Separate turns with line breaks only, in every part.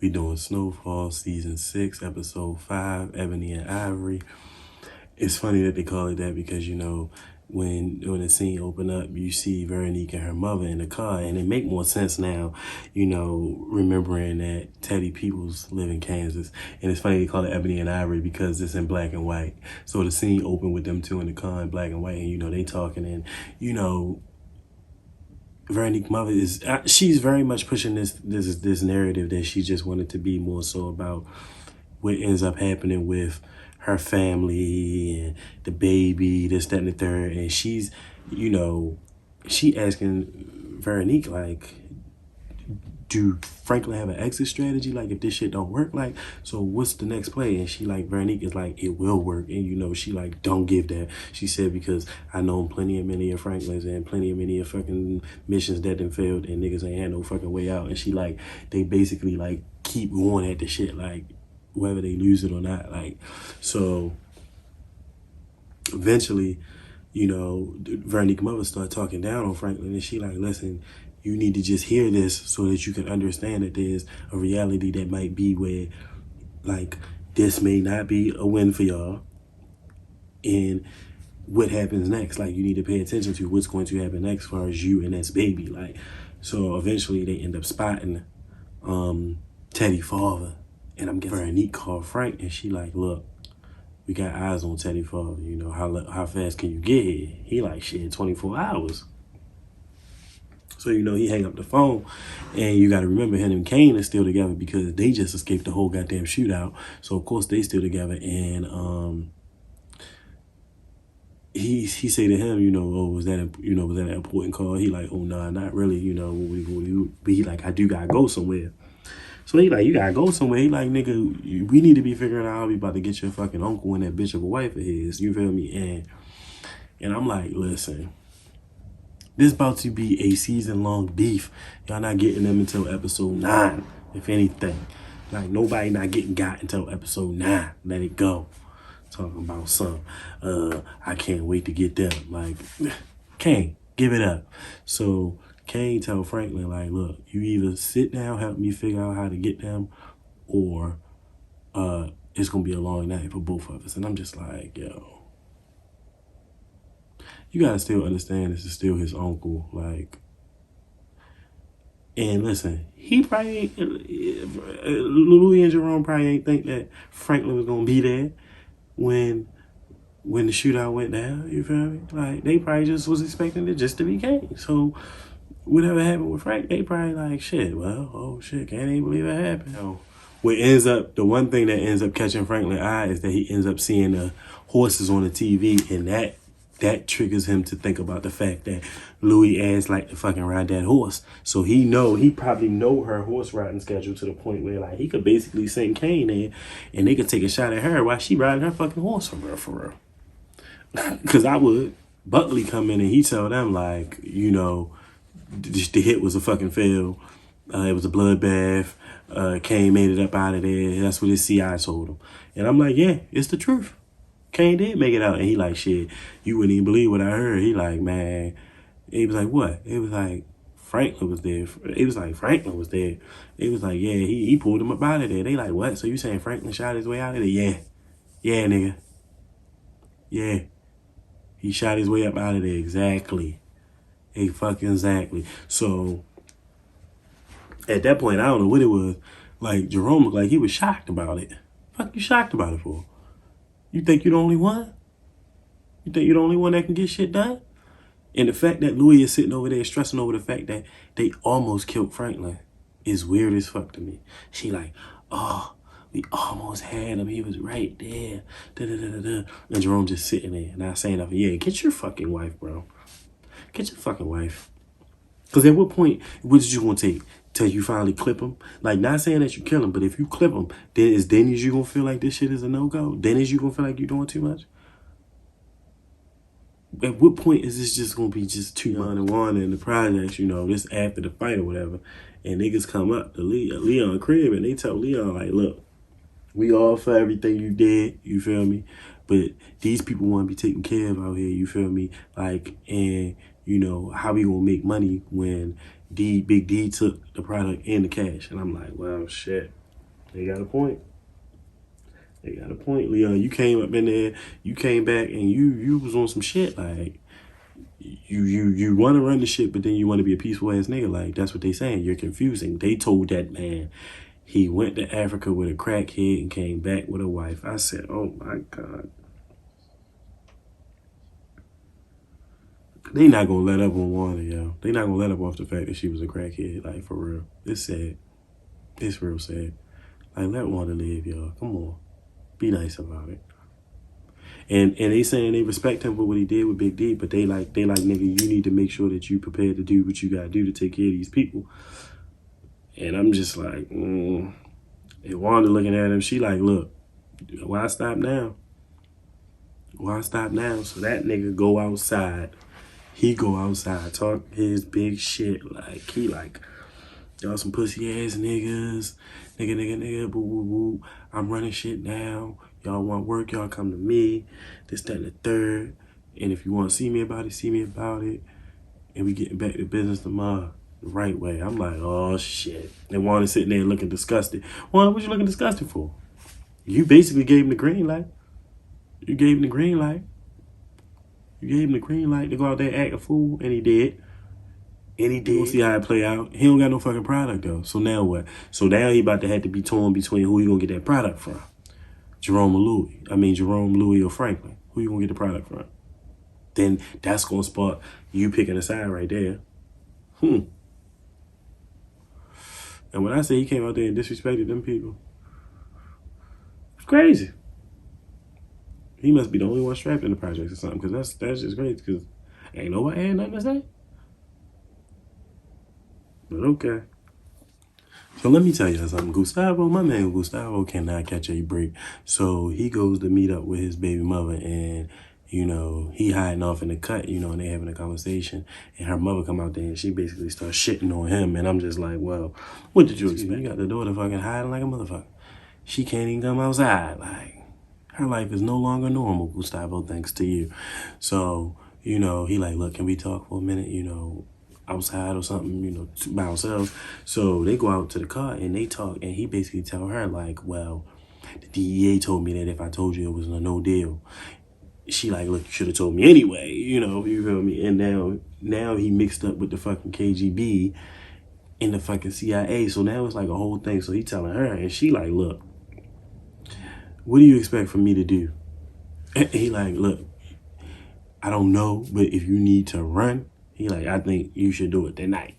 We doing Snowfall season 6, episode 5, Ebony and Ivory. It's funny that they call it that because, you know, when the scene open up, you see Veronique and her mother in the car, and it make more sense now, you know, remembering that Teddy Peoples live in Kansas. And it's funny they call it Ebony and Ivory because it's in black and white. So the scene open with them two in the car in black and white, and, you know, they talking, and, you know, Veronique's mother is, she's very much pushing this narrative that she just wanted to be more so about what ends up happening with her family and the baby, this, that, and the third. And she's, you know, she asking Veronique, like, do Franklin have an exit strategy? Like, if this shit don't work, like, so what's the next play? And she like, Veronique is like, it will work. And, you know, she like, don't give that. She said, because I know plenty of many of Franklin's and plenty of many of fucking missions that done failed and niggas ain't had no fucking way out. And she like, they basically like keep going at the shit, like, whether they lose it or not. Like, so eventually, you know, Veronique's mother started talking down on Franklin, and she like, listen, you need to just hear this so that you can understand that there's a reality that might be where, like, this may not be a win for y'all. And what happens next, like, you need to pay attention to what's going to happen next as far as you and this baby. Like, so eventually they end up spotting Teddy father. And I'm guessing Veronique called Frank, and she like, look, we got eyes on Teddy father. You know, how fast can you get here? He like, shit, 24 hours. So, you know, he hang up the phone, and you got to remember him and Kane are still together because they just escaped the whole goddamn shootout. So, of course, they still together. And he say to him, you know, oh, was that an important call? He like, oh, nah, not really, you know. But he like, I do got to go somewhere. So he like, you got to go somewhere. He like, nigga, we need to be figuring out how we about to get your fucking uncle and that bitch of a wife of his. You feel me? And I'm like, listen. This about to be a season-long beef. Y'all not getting them until episode 9, if anything. Like, nobody not getting got until episode 9. Let it go. Talking about some, I can't wait to get them. Like, Kane, give it up. So, Kane tell Franklin, like, look, you either sit down, help me figure out how to get them, or it's going to be a long night for both of us. And I'm just like, yo. You gotta still understand this is still his uncle, like. And listen, he probably ain't, Louis and Jerome probably ain't think that Franklin was gonna be there when the shootout went down. You feel me? Like, they probably just was expecting it just to be Kane. So whatever happened with Frank, they probably like, shit. Well, oh shit, can't even believe that happened. So, the one thing that ends up catching Franklin's eye is that he ends up seeing the horses on the TV, and that triggers him to think about the fact that Louis ass like to fucking ride that horse. So he probably know her horse riding schedule to the point where, like, he could basically send Kane in and they could take a shot at her while she riding her fucking horse for real. Because I would. Buckley come in and he tell them, like, you know, the hit was a fucking fail. It was a bloodbath. Kane made it up out of there. That's what his CI told him. And I'm like, yeah, it's the truth. Kane did make it out. And he like, shit, you wouldn't even believe what I heard. He like, man. He was like, what? It was like, Franklin was there. It was like, Franklin was there. It was like, yeah, he pulled him up out of there. They like, what? So you saying Franklin shot his way out of there? Yeah. Yeah, nigga. Yeah. He shot his way up out of there. Exactly. Exactly. So, at that point, I don't know what it was. Like, Jerome looked like he was shocked about it. Fuck you shocked about it for? You think you're the only one? You think you're the only one that can get shit done? And the fact that Louis is sitting over there stressing over the fact that they almost killed Franklin is weird as fuck to me. She like, oh, we almost had him. He was right there. Da-da-da-da-da. And Jerome just sitting there, not saying nothing. Yeah, get your fucking wife, bro. Get your fucking wife. Because at what point, what did you want to take? Till you finally clip him? Like, not saying that you kill him, but if you clip him, then is you gonna feel like this shit is a no-go? Then is you gonna feel like you're doing too much? At what point is this just gonna be just too much and one in the projects, you know, this after the fight or whatever, and niggas come up to Leon crib and they tell Leon, like, look, we all for everything you did, you feel me? But these people want to be taken care of out here, you feel me? Like, and you know, how we gonna make money when Big D took the product and the cash? And I'm like, well, shit, they got a point. They got a point, Leon. You came up in there, you came back, and you was on some shit. Like, you want to run the shit, but then you want to be a peaceful ass nigga. Like, that's what they saying. You're confusing. They told that man he went to Africa with a crackhead and came back with a wife. I said, oh my God. They not gonna let up on Wanda, yo. They not gonna let up off the fact that she was a crackhead. Like, for real. It's sad. It's real sad. Like, let Wanda live, y'all. Come on. Be nice about it. And they saying they respect him for what he did with Big D, but they like, nigga, you need to make sure that you prepared to do what you gotta do to take care of these people. And I'm just like, And Wanda looking at him, she like, look, why stop now? Why stop now? So that nigga go outside. He go outside, talk his big shit. Like, he like, y'all some pussy ass niggas. Nigga, boo, boo, boo. I'm running shit now. Y'all want work, y'all come to me. This, that, and the third. And if you want to see me about it, see me about it. And we getting back to business tomorrow the right way. I'm like, oh, shit. And Wanda sitting there looking disgusted. Wanda, what you looking disgusted for? You basically gave him the green light. You gave him the green light. You gave him the green light to go out there and act a fool, and he did. And he did. We'll see how it play out. He don't got no fucking product, though. So now what? So now he about to have to be torn between who he gonna get that product from. Jerome or Louis. I mean, Jerome, Louis, or Franklin. Who you gonna get the product from? Then that's gonna spark you picking a side right there. And when I say he came out there and disrespected them people, it's crazy. He must be the only one strapped in the projects or something, because that's just crazy, because ain't nobody had nothing to say. But okay. So let me tell you something. Gustavo, my man Gustavo cannot catch a break. So he goes to meet up with his baby mother, and, you know, he hiding off in the cut, you know, and they having a conversation, and her mother come out there and she basically starts shitting on him. And I'm just like, well, what did you expect? You got the daughter fucking hiding like a motherfucker. She can't even come outside. Like, her life is no longer normal, Gustavo, thanks to you. So, you know, he like, look, can we talk for a minute, you know, outside or something, you know, by ourselves? So they go out to the car and they talk, and he basically tell her like, well, the DEA told me that if I told you it was a no deal. She like, look, you should have told me anyway, you know, you feel me? And now he mixed up with the fucking KGB and the fucking CIA. So now it's like a whole thing. So he telling her, and she like, look, what do you expect from me to do? And he like, look, I don't know, but if you need to run, he like, I think you should do it tonight.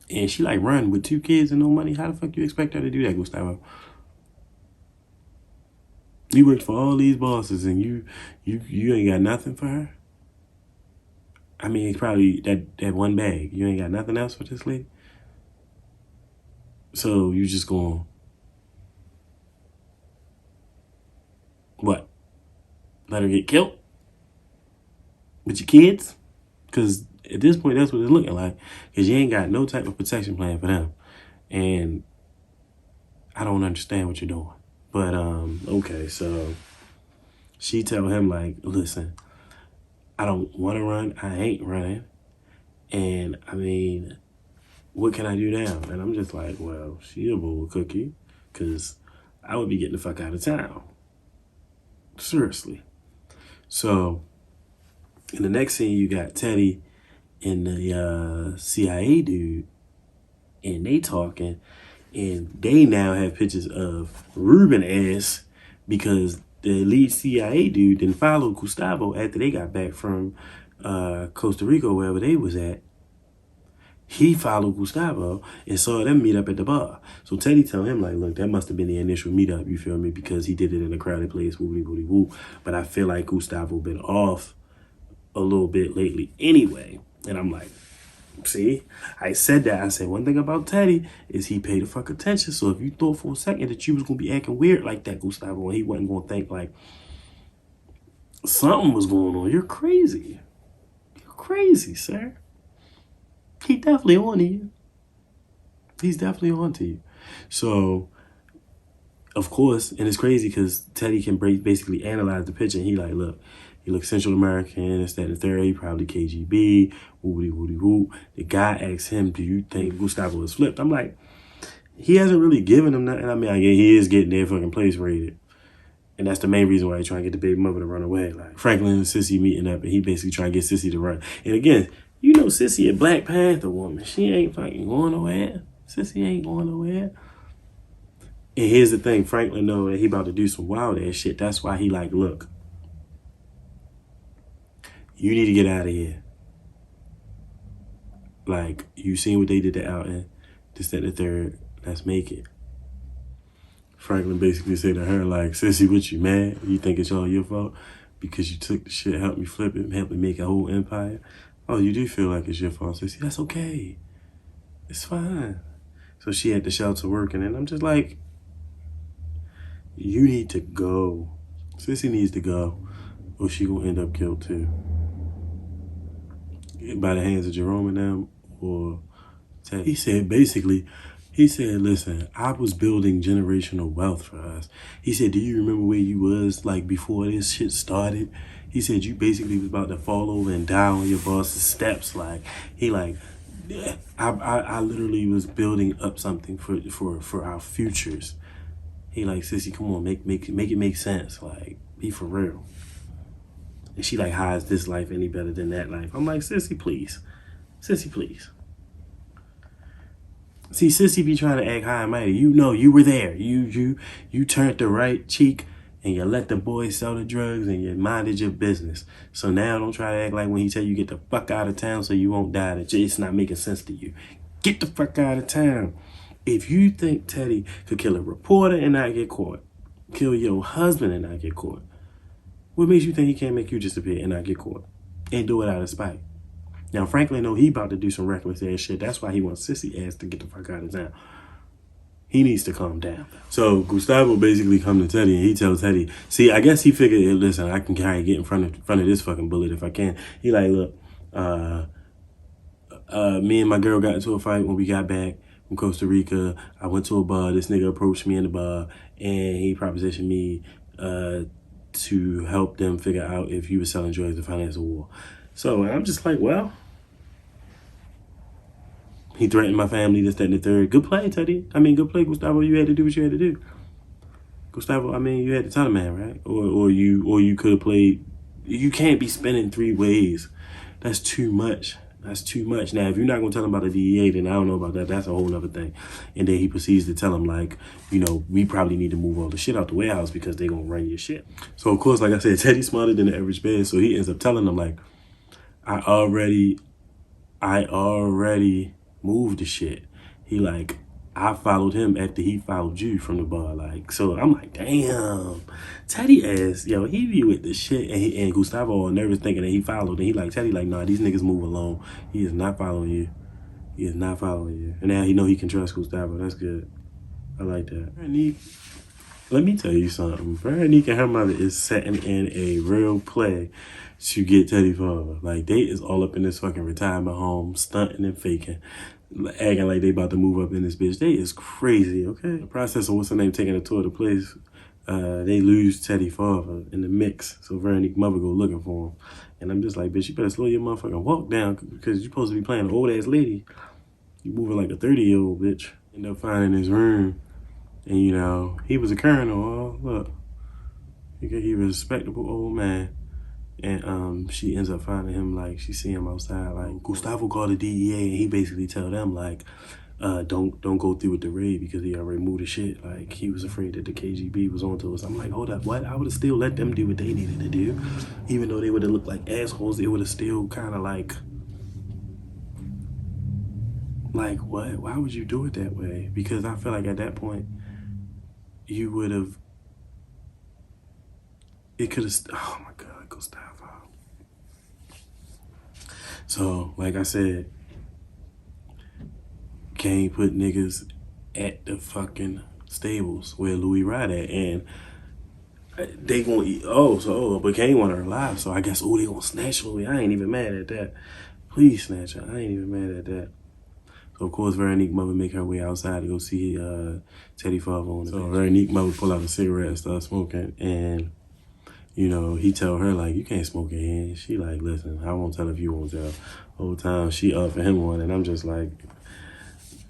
And she like, run with 2 kids and no money? How the fuck you expect her to do that, Gustavo? You worked for all these bosses and you ain't got nothing for her? I mean, it's probably that one bag. You ain't got nothing else for this lady? So you just going, what? Let her get killed? With your kids? Because at this point, that's what it's looking like. Because you ain't got no type of protection plan for them. And I don't understand what you're doing. But, okay, so she tell him, like, listen, I don't want to run. I ain't running. And, I mean, what can I do now? And I'm just like, well, she a bull cookie. Because I would be getting the fuck out of town. Seriously. So, in the next scene, you got Teddy and the CIA dude, and they talking, and they now have pictures of Ruben ass because the lead CIA dude didn't follow Gustavo after they got back from Costa Rica, wherever they was at. He followed Gustavo and saw them meet up at the bar. So Teddy tell him, like, look, that must have been the initial meetup, you feel me? Because he did it in a crowded place, woody woody woo. But I feel like Gustavo been off a little bit lately anyway. And I'm like, see, I said that. I said, one thing about Teddy is he paid the fuck attention. So if you thought for a second that you was going to be acting weird like that, Gustavo, and he wasn't going to think like something was going on, you're crazy. You're crazy, sir. He definitely on to you. He's definitely on to you. So, of course, and it's crazy because Teddy can basically analyze the picture, and he like, look, He looks Central American, this, that, and the third. He probably KGB, woody woody woo. The guy asks him, do you think Gustavo is flipped? I'm like, he hasn't really given him nothing. I mean, he is getting their fucking place raided. And that's the main reason why he's trying to get the baby mother to run away. Like, Franklin and Sissy meeting up, and he basically trying to get Sissy to run. And again, you know Sissy a Black Panther woman. She ain't fucking going nowhere. Sissy ain't going nowhere. And here's the thing, Franklin know that he about to do some wild ass shit. That's why he like, look, you need to get out of here. Like, you seen what they did to Alton, this, that, and the third. Let's make it. Franklin basically said to her, like, Sissy, what you mad? You think it's all your fault? Because you took the shit, helped me flip it, helped me make a whole empire? Oh, you do feel like it's your fault, Sissy? That's okay. It's fine. So she had the shelter working, and I'm just like, you need to go. Sissy needs to go, or she gonna end up killed too. By the hands of Jerome and them, or Ted. He said, listen, I was building generational wealth for us. He said, do you remember where you was like before this shit started? He said, you basically was about to fall over and die on your boss's steps. Like, he like, yeah, I literally was building up something for our futures. He like, Sissy, come on, make it make sense. Like, be for real. And she like, how is this life any better than that life? I'm like, Sissy, please. Sissy, please. See, Sissy be trying to act high and mighty. You know, you were there. You turned the right cheek and you let the boys sell the drugs and you minded your business. So now don't try to act like when he tell you get the fuck out of town so you won't die, that it's not making sense to you. Get the fuck out of town. If you think Teddy could kill a reporter and not get caught, kill your husband and not get caught, what makes you think he can't make you disappear and not get caught? And do it out of spite. Now, Franklin know he about to do some reckless ass shit. That's why he wants Sissy ass to get the fuck out of town. He needs to calm down. So Gustavo basically come to Teddy and he tells Teddy, see, I guess he figured, listen, I can get in front of this fucking bullet if I can. He like, look, me and my girl got into a fight when we got back from Costa Rica. I went to a bar. This nigga approached me in the bar and he propositioned me to help them figure out if you were selling drugs to finance a war. So I'm just like, well, he threatened my family, this, that, and the third. Good play, Teddy. I mean, good play, Gustavo. You had to do what you had to do. Gustavo, I mean, you had to tell the man, right? Or you could have played. You can't be spinning three ways. That's too much. That's too much. Now, if you're not going to tell him about the DEA, then I don't know about that. That's a whole other thing. And then he proceeds to tell him, like, you know, we probably need to move all the shit out the warehouse because they're going to run your shit. So, of course, like I said, Teddy's smarter than the average man. So he ends up telling them, like, I already moved the shit. He like, I followed him after he followed you from the bar. Like, so I'm like, damn. Teddy ass, yo, he be with the shit. And Gustavo all nervous thinking that he followed. And he like, Teddy like, nah, these niggas move alone. He is not following you. He is not following you. And now he know he can trust Gustavo. That's good. I like that. Let me tell you something. Veronique and her mother is setting in a real play to get Teddy father. Like, they is all up in this fucking retirement home, stunting and faking, acting like they about to move up in this bitch. They is crazy, okay? The process of what's her name taking a tour of the place, they lose Teddy father in the mix. So Veronique mother go looking for him. And I'm just like, bitch, you better slow your motherfucking walk down because you're supposed to be playing an old ass lady. You moving like a 30-year-old bitch. End up finding his room. And, you know, he was a colonel. Oh, look. He was a respectable old man. And she ends up finding him, like, she see him outside. Like, Gustavo called the DEA, and he basically tell them, like, don't go through with the raid because he already moved the shit. Like, he was afraid that the KGB was onto us. I'm like, hold up, what? I would have still let them do what they needed to do. Even though they would have looked like assholes, they would have still kind of like, what? Why would you do it that way? Because I feel like at that point, you would have, it could have, oh my God, Gustavo. So, like I said, can't put niggas at the fucking stables where Louis ride at, and they gonna eat, but Kane want her alive, so I guess, they gonna snatch Louis. I ain't even mad at that. Please snatch her. I ain't even mad at that. So, of course, Veronique mother make her way outside to go see Teddy father on the bench. So Veronique mother pull out a cigarette and start smoking, and, you know, he tell her, like, you can't smoke in here. She like, listen, I won't tell if you won't tell. Whole time she up for him one, and I'm just like,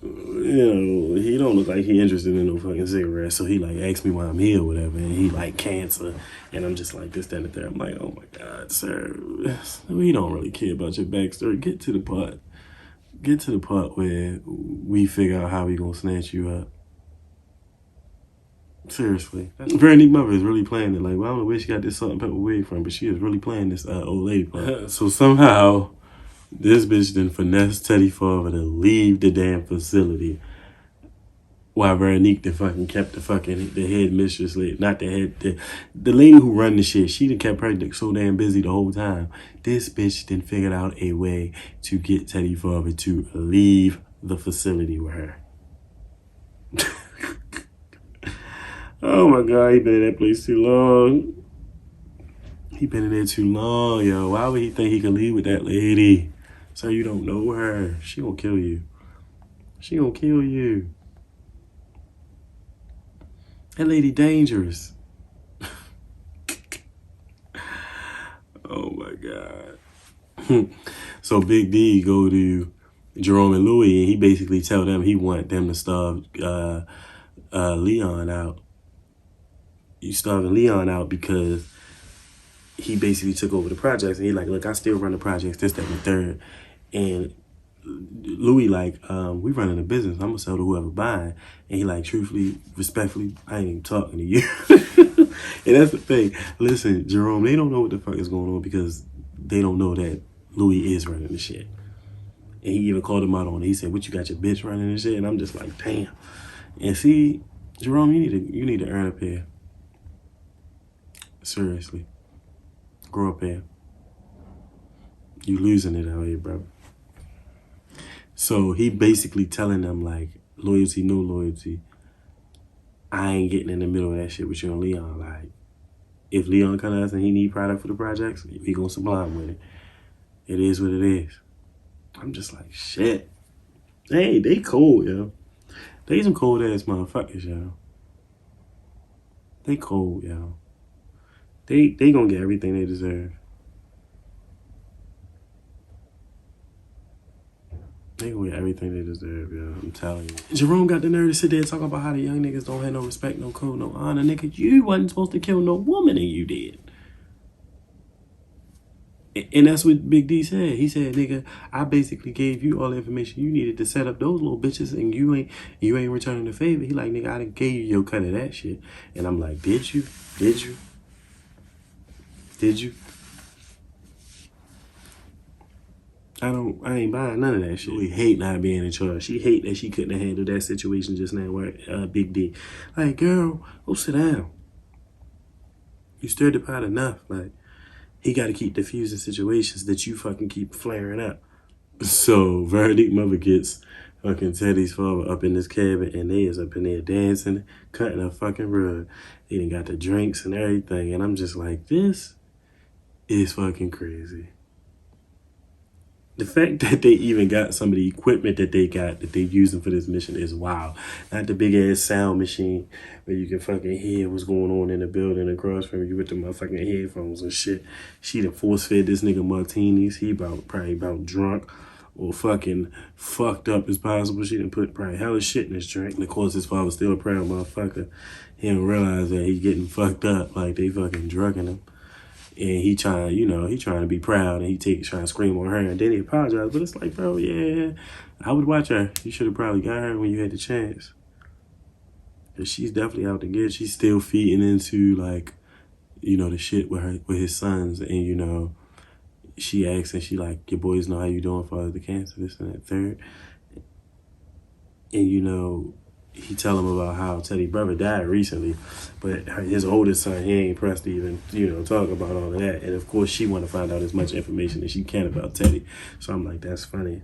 you know, he don't look like he interested in no fucking cigarettes. So he like asked me why I'm here or whatever, and he like cancer, and I'm just like this, that, and the third. I'm like, oh my God, sir, we don't really care about your backstory. Get to the part. Get to the part where we figure out how we gonna snatch you up. Seriously. Brandy's mother is really playing it. Like, well, I don't know where she got this salt and pepper wig from, but she is really playing this old lady part. So somehow, this bitch then finessed Teddy father to leave the damn facility while Veronique then fucking kept the head mistress, not the head, the lady who run the shit. She done kept her dick so damn busy the whole time. This bitch then figured out a way to get Teddy father to leave the facility with her. Oh my God, he been in that place too long. He been in there too long, yo. Why would he think he could leave with that lady? So you don't know her. She gonna kill you. She gonna kill you. That lady dangerous. Oh my God. So Big D go to Jerome and Louie, and he basically tell them he want them to starve Leon out. You starving Leon out because he basically took over the projects, and he like, look, I still run the projects, this, that, and the third. And Louis like, we running a business. I'm gonna sell to whoever buying. And he like, truthfully, respectfully, I ain't even talking to you. And that's the thing. Listen, Jerome, they don't know what the fuck is going on because they don't know that Louis is running the shit. And he even called him out on it. He said, what, you got your bitch running the shit? And I'm just like, damn. And see, Jerome, you need to earn up here. Seriously. Grow up here. You losing it out here, bro. So he basically telling them like, loyalty, no loyalty. I ain't getting in the middle of that shit with you and Leon. Like, if Leon come to us and he need product for the projects, we gonna supply him with it. It is what it is. I'm just like, shit. Hey, they cold, yo. They some cold ass motherfuckers, yo. They cold, yo. They gonna get everything they deserve. They gonna get everything they deserve, yo. I'm telling you. Jerome got the nerve to sit there and talk about how the young niggas don't have no respect, no code, no honor. Nigga, you wasn't supposed to kill no woman and you did. And that's what Big D said. He said, nigga, I basically gave you all the information you needed to set up those little bitches, and you ain't returning the favor. He like, nigga, I done gave you your cut of that shit. And I'm like, did you? Did you? Did you? I ain't buying none of that shit. She hate not being in charge. She hate that she couldn't have handled that situation just now with Big D. Like, girl, go sit down. You stirred the pot enough. Like, he got to keep diffusing situations that you fucking keep flaring up. So Veronique mother gets fucking Teddy's father up in this cabin, and they is up in there dancing, cutting a fucking rug. They done got the drinks and everything, and I'm just like, this is fucking crazy. The fact that they even got some of the equipment that they got that they using for this mission is wild. Not the big ass sound machine where you can fucking hear what's going on in the building across from you with the motherfucking headphones and shit. She done force fed this nigga martinis. He probably about drunk or fucking fucked up as possible. She done put probably hella shit in his drink. And of course his father's still a proud motherfucker. He don't realize that he's getting fucked up like they fucking drugging him. And he trying, he trying to be proud, and he trying to scream on her, and then he apologized. But it's like, bro, yeah, I would watch her. You should have probably got her when you had the chance. Cause she's definitely out to get. She's still feeding into like, the shit with his sons, and she asks, and she like, your boys know how you doing for the cancer, this and that third, and he tell him about how Teddy's brother died recently, but his oldest son, he ain't pressed to even, talk about all of that. And of course, she want to find out as much information as she can about Teddy. So I'm like, that's funny.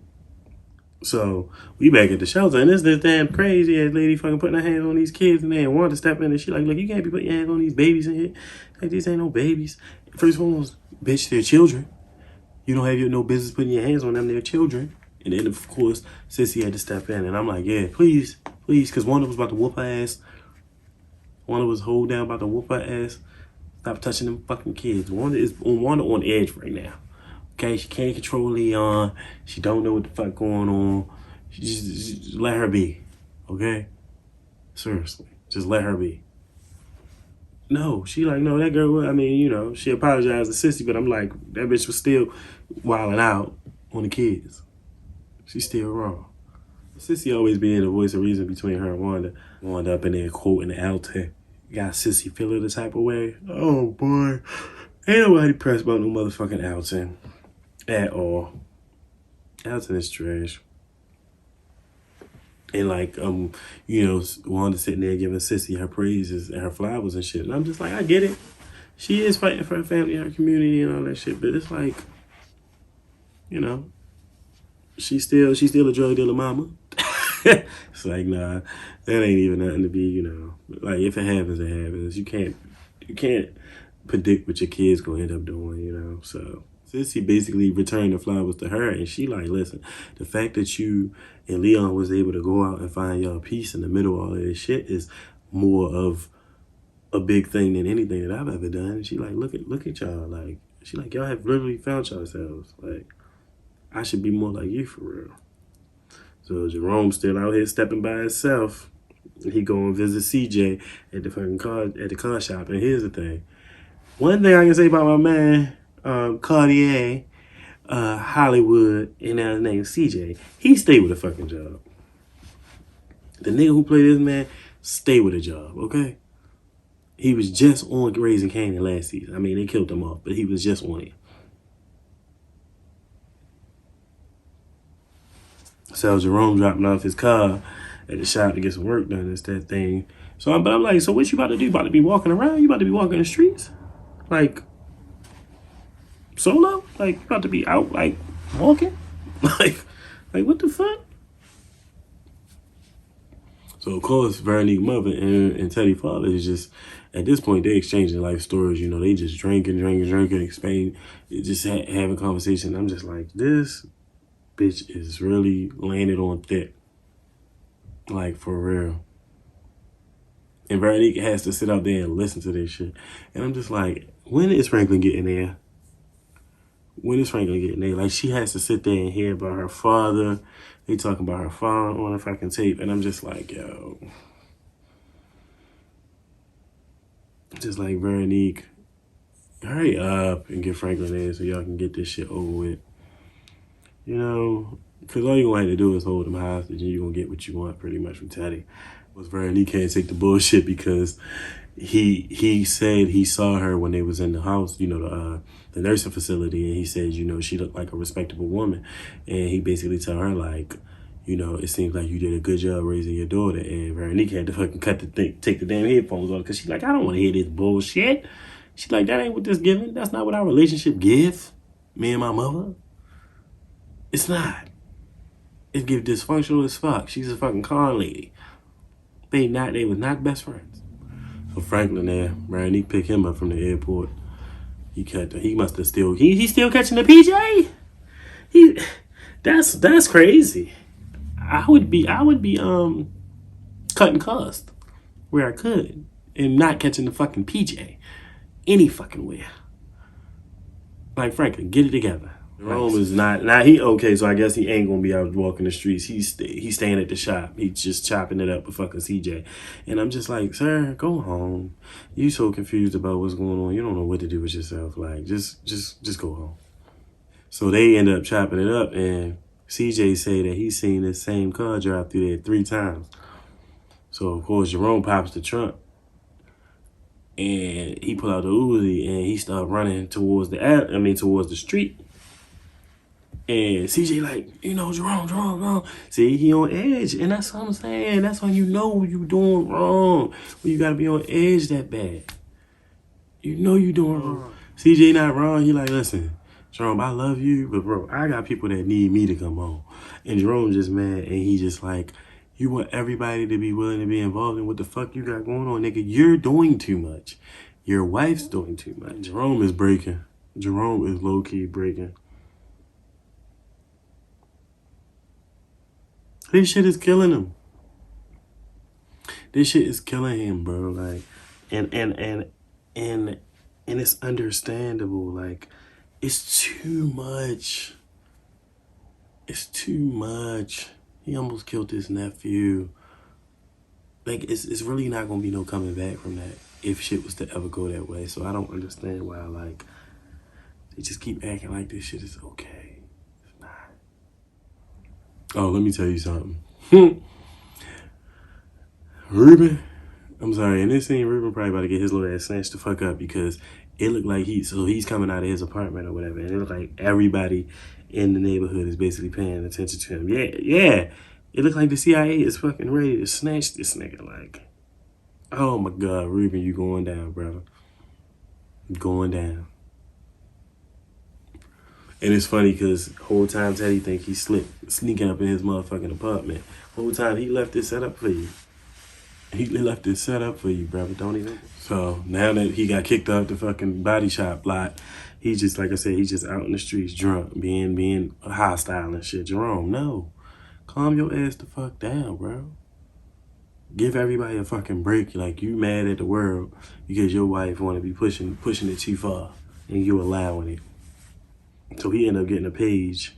So we back at the shelter, and this damn crazy ass lady fucking putting her hands on these kids, and they want to step in, and she like, look, you can't be putting your hands on these babies in here. Like, these ain't no babies. First of all, bitch, they're children. You don't have no business putting your hands on them. They're children. And then, of course, Sissy had to step in, and I'm like, yeah, please, because one of them was about to whoop her ass. One of them was hold down about to whoop her ass. Stop touching them fucking kids. Wanda on edge right now. Okay, she can't control Leon. She don't know what the fuck going on. Just let her be. Okay? Seriously. Just let her be. No, she like, no, that girl, I mean, you know, she apologized to Sissy, but I'm like, that bitch was still wilding out on the kids. She's still wrong. Sissy always being the voice of reason between her and Wanda. Wanda up in there quoting Alton. Got Sissy feeling the type of way. Oh, boy. Ain't nobody pressed about no motherfucking Alton. At all. Alton is trash. And like, you know, Wanda sitting there giving Sissy her praises and her flowers and shit. And I'm just like, I get it. She is fighting for her family and her community and all that shit. But it's like, you know, she's still a drug dealer mama. It's like, nah, that ain't even nothing to be, you know. Like, if it happens, it happens. You can't predict what your kid's gonna end up doing, you know. So Sissy basically returned the flowers to her, and she like, listen, the fact that you and Leon was able to go out and find y'all peace in the middle of all of this shit is more of a big thing than anything that I've ever done. And she like, look at y'all. Like, she like, y'all have literally found yourselves. Like, I should be more like you for real. So Jerome's still out here stepping by himself. He go and visit CJ at the car shop. And here's the thing. One thing I can say about my man, Cartier, Hollywood, and his name CJ, he stayed with a fucking job. The nigga who played this man, stay with a job, okay? He was just on Raising Kanan last season. I mean, they killed him off, but he was just on it. So Jerome dropping off his car at the shop to get some work done. It's that thing. So I'm like, so what you about to do? You about to be walking around? You about to be walking the streets? Like, solo? Like, you about to be out, like, walking? like what the fuck? So, of course, Veronique mother and Teddy father is just, at this point, they exchanging life stories. You know, they just drinking, explaining, just having conversation. I'm just like, this bitch is really landed on thick. Like, for real. And Veronique has to sit out there and listen to this shit. And I'm just like, when is Franklin getting there? When is Franklin getting there? Like, she has to sit there and hear about her father. They talking about her father on a fucking tape. And I'm just like, yo. Just like, Veronique, hurry up and get Franklin in so y'all can get this shit over with. You know, because all you're going to have to do is hold him hostage and you're going to get what you want pretty much from Teddy. Was Veronique can't take the bullshit because he said he saw her when they was in the house, you know, the nursing facility, and he said, you know, she looked like a respectable woman. And he basically told her, like, you know, it seems like you did a good job raising your daughter. And Veronique had to fucking take the damn headphones off because she's like, I don't want to hear this bullshit. She's like, that ain't what this giving. That's not what our relationship give. Me and my mother. It's not. It give dysfunctional as fuck. She's a fucking con lady. They was not best friends. So Franklin there, Veronique picked him up from the airport. He must have still he's still catching the PJ. That's crazy. I would be cutting cost where I could and not catching the fucking PJ any fucking way. Like, Franklin, get it together. Jerome is not he okay, so I guess he ain't gonna be out walking the streets. He's staying at the shop. He's just chopping it up with fucking CJ. And I'm just like, sir, go home. You so confused about what's going on. You don't know what to do with yourself. Like, just go home. So they end up chopping it up, and CJ say that he's seen this same car drive through there 3 times. So of course Jerome pops the trunk. And he pull out the Uzi and he start running towards the street. And CJ like, you know, Jerome. See, he on edge. And that's what I'm saying. That's when you know you doing wrong. When you got to be on edge that bad. You know you doing wrong. CJ not wrong. He like, listen, Jerome, I love you. But, bro, I got people that need me to come home. And Jerome just mad. And he just like, you want everybody to be willing to be involved in what the fuck you got going on, nigga. You're doing too much. Your wife's doing too much. Jerome is breaking. Jerome is low-key breaking. This shit is killing him. This shit is killing him, bro. Like, and And it's understandable. Like, it's too much. It's too much. He almost killed his nephew. Like, it's really not gonna be no coming back from that if shit was to ever go that way. So I don't understand why, like, they just keep acting like this shit is okay. It's not. Oh, let me tell you something. Ruben, I'm sorry, in this scene, Ruben probably about to get his little ass snatched the fuck up because it looked like he's coming out of his apartment or whatever, and it looked like everybody in the neighborhood is basically paying attention to him. Yeah. It looked like the CIA is fucking ready to snatch this nigga. Like, oh my God, Ruben, you going down, brother. You going down. And it's funny because whole time Teddy think he slipped, sneaking up in his motherfucking apartment. Whole time he left it set up for you. He left it set up for you, brother. Don't even. So now that he got kicked out the fucking body shop lot, he just, like I said, he's just out in the streets drunk, being hostile and shit. Jerome, no. Calm your ass the fuck down, bro. Give everybody a fucking break. Like, you mad at the world because your wife want to be pushing it too far and you allowing it. So he ended up getting a page.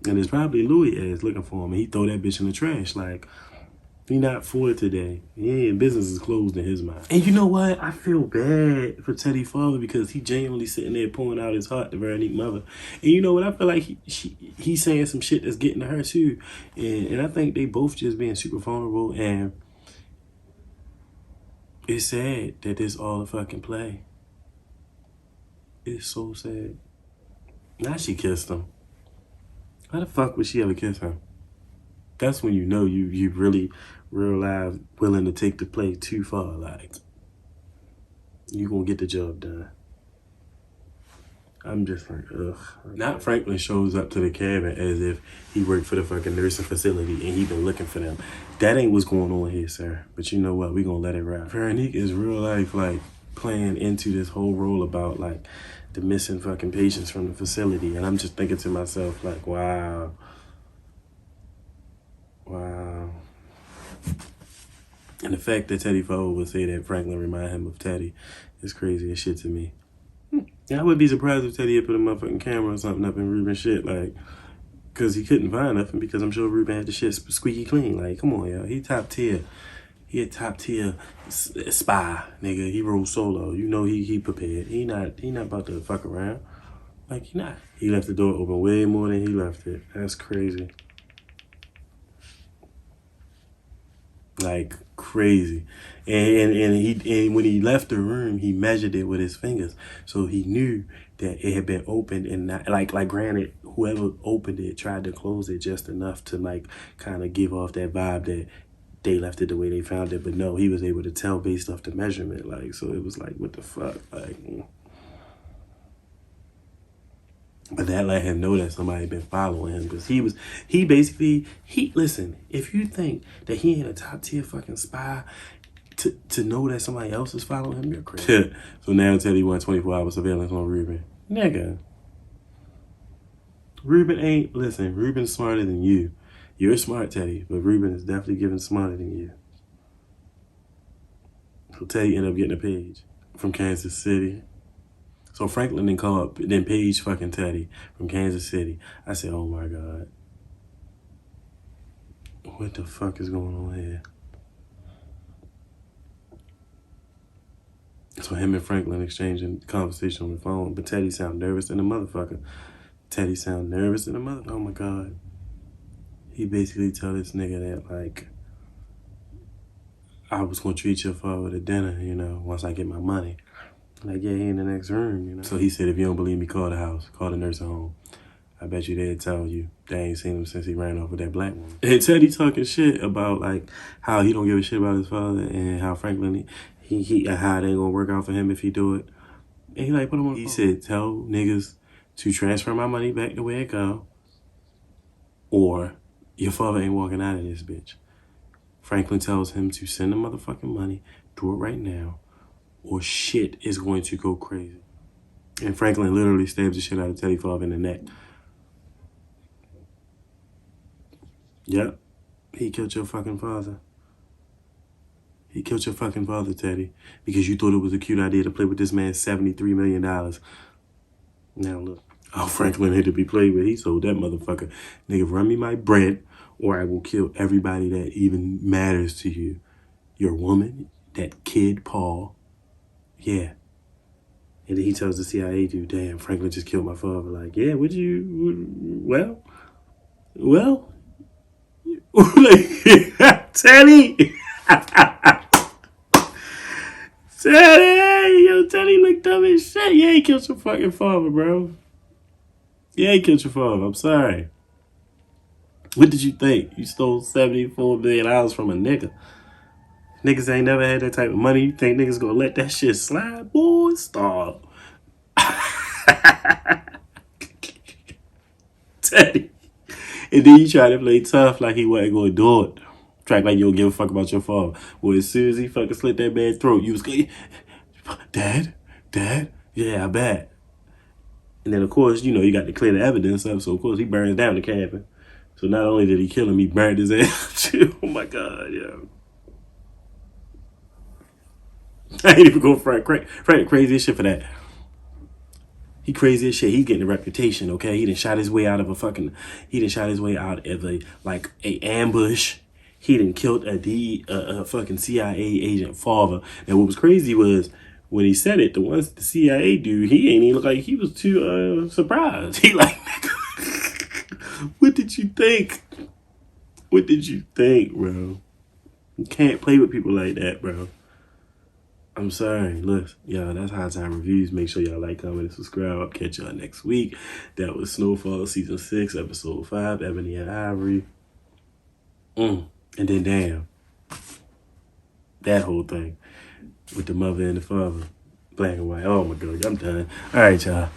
And it's probably Louis ass looking for him. And he throw that bitch in the trash. Like, he not for it today. Yeah, business is closed in his mind. And you know what? I feel bad for Teddy's father because he genuinely sitting there pouring out his heart to Veronique's mother. And you know what? I feel like he's saying some shit that's getting to her too. And I think they both just being super vulnerable. And it's sad that this all a fucking play. It's so sad. Now she kissed him. How the fuck would she ever kiss him? That's when you know you really real life willing to take the play too far. Like, you gonna get the job done. I'm just like, ugh. Not Franklin shows up to the cabin as if he worked for the fucking nursing facility and he been looking for them. That ain't what's going on here, sir. But you know what? We gonna let it ride. Veronique is real life, like, playing into this whole role about, like, the missing fucking patients from the facility. And I'm just thinking to myself, like, wow. And the fact that Teddy Ford would say that Franklin remind him of Teddy is crazy as shit to me. Yeah, I wouldn't be surprised if Teddy had put a motherfucking camera or something up in Ruben's shit, like, because he couldn't find nothing, because I'm sure Ruben had the shit squeaky clean. Like, come on, yo. He top tier. He a top tier spy, nigga. He rolled solo. You know he prepared. He not about to fuck around. Like, he not. He left the door open way more than he left it. That's crazy. Like, crazy. And when he left the room, he measured it with his fingers. So he knew that it had been opened and not, like granted, whoever opened it tried to close it just enough to, like, kind of give off that vibe that they left it the way they found it. But no, he was able to tell based off the measurement. Like, so it was like, what the fuck? Like, but that let him know that somebody had been following him, because listen, if you think that he ain't a top tier fucking spy to know that somebody else is following him, you're crazy. So now Teddy want 24-hour surveillance on Ruben. Nigga. Ruben's smarter than you. You're smart, Teddy, but Ruben is definitely giving smarter than you. So Teddy ended up getting a page from Kansas City. So Franklin then page fucking Teddy from Kansas City. I said, oh my God. What the fuck is going on here? So him and Franklin exchanging conversation on the phone, but Teddy sound nervous than a motherfucker. Oh my God. He basically tell this nigga that, like, I was gonna treat your father to dinner, you know, once I get my money. Like, yeah, he in the next room, you know. So he said, if you don't believe me, call the house, call the nursing home. I bet you they'd tell you they ain't seen him since he ran off with that black woman. And Teddy talking shit about, like, how he don't give a shit about his father and how Franklin, how it ain't gonna work out for him if he do it. And he like, put him on the phone. He said, tell niggas to transfer my money back the way it go, or your father ain't walking out of this bitch. Franklin tells him to send the motherfucking money, do it right now, or shit is going to go crazy. And Franklin literally stabs the shit out of Teddy Father in the neck. Yep, he killed your fucking father. He killed your fucking father, Teddy, because you thought it was a cute idea to play with this man's $73 million. Now look. Oh, Franklin had to be played with. He sold that motherfucker. Nigga, run me my bread, or I will kill everybody that even matters to you. Your woman, that kid, Paul. Yeah. And then he tells the CIA dude, damn, Franklin just killed my father. Like, yeah, well, like, Teddy. Teddy, yo, Teddy looked up as shit. Yeah, he killed your fucking father, bro. Yeah, he killed your father. I'm sorry. What did you think? You stole $74 million from a nigga. Niggas ain't never had that type of money. You think niggas gonna let that shit slide? Boy, stop. Teddy. And then you try to play tough like he wasn't gonna do it. Track like you don't give a fuck about your father. Well, as soon as he fucking slit that man's throat, you was going, Dad? Yeah, I bet. And then, of course, you know, you got to clear the evidence up. So, of course, he burns down the cabin. So, not only did he kill him, he burned his ass too. Oh, my God, yo. I ain't even going Frank crazy as shit for that. He crazy as shit. He getting a reputation, okay? He done shot his way out of a ambush. He done killed a fucking CIA agent father. And what was crazy was, when he said it, the CIA dude, he ain't even look like he was too surprised. He like, what did you think? What did you think, bro? You can't play with people like that, bro. I'm sorry. Look, y'all, that's High Time Reviews. Make sure y'all like, comment, and subscribe. I'll catch y'all next week. That was Snowfall Season 6, Episode 5, Ebony and Ivory. And then, damn, that whole thing with the mother and the father. Black and white. Oh, my God. I'm done. All right, y'all.